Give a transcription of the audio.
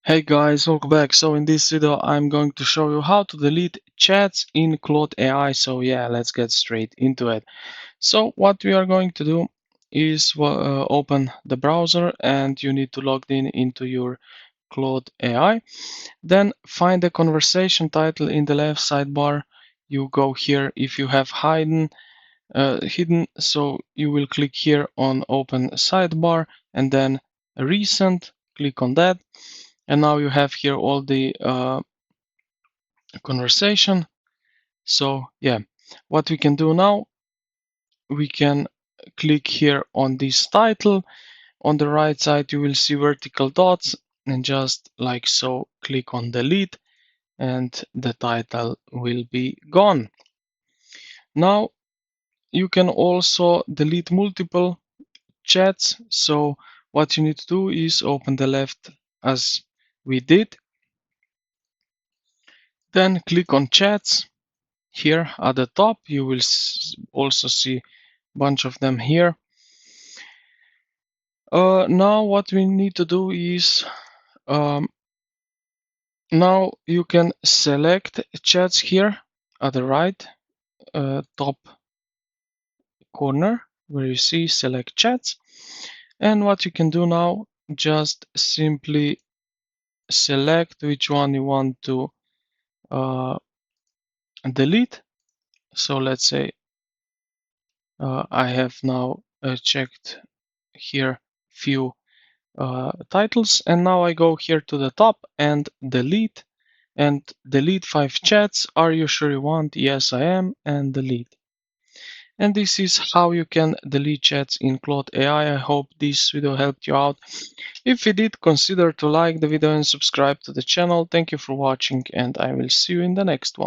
Hey guys, welcome back. So in this video, I'm going to show you how to delete chats in Claude AI. So yeah, let's get straight into it. So what we are going to do is open the browser and you need to log in into your Claude AI. Then find the conversation title in the left sidebar. You go here if you have hidden. So you will click here on open sidebar and then recent, click on that. And now you have here all the conversation. So yeah, what we can do now, we can click here on this title. On the right side, you will see vertical dots and just like so, click on delete and the title will be gone. Now you can also delete multiple chats. So what you need to do is open the left as we did. Then click on chats. Here at the top, you will also see a bunch of them here. Now what we need to do is, now you can select chats here at the right top corner where you see select chats. And what you can do now, just simply select which one you want to delete. So let's say I have now checked here few titles, and now I go here to the top and delete 5 chats. Are you sure you want? Yes, I am, and delete. And this is how you can delete chats in Claude AI. I hope this video helped you out. If it did, consider to like the video and subscribe to the channel. Thank you for watching, and I will see you in the next one.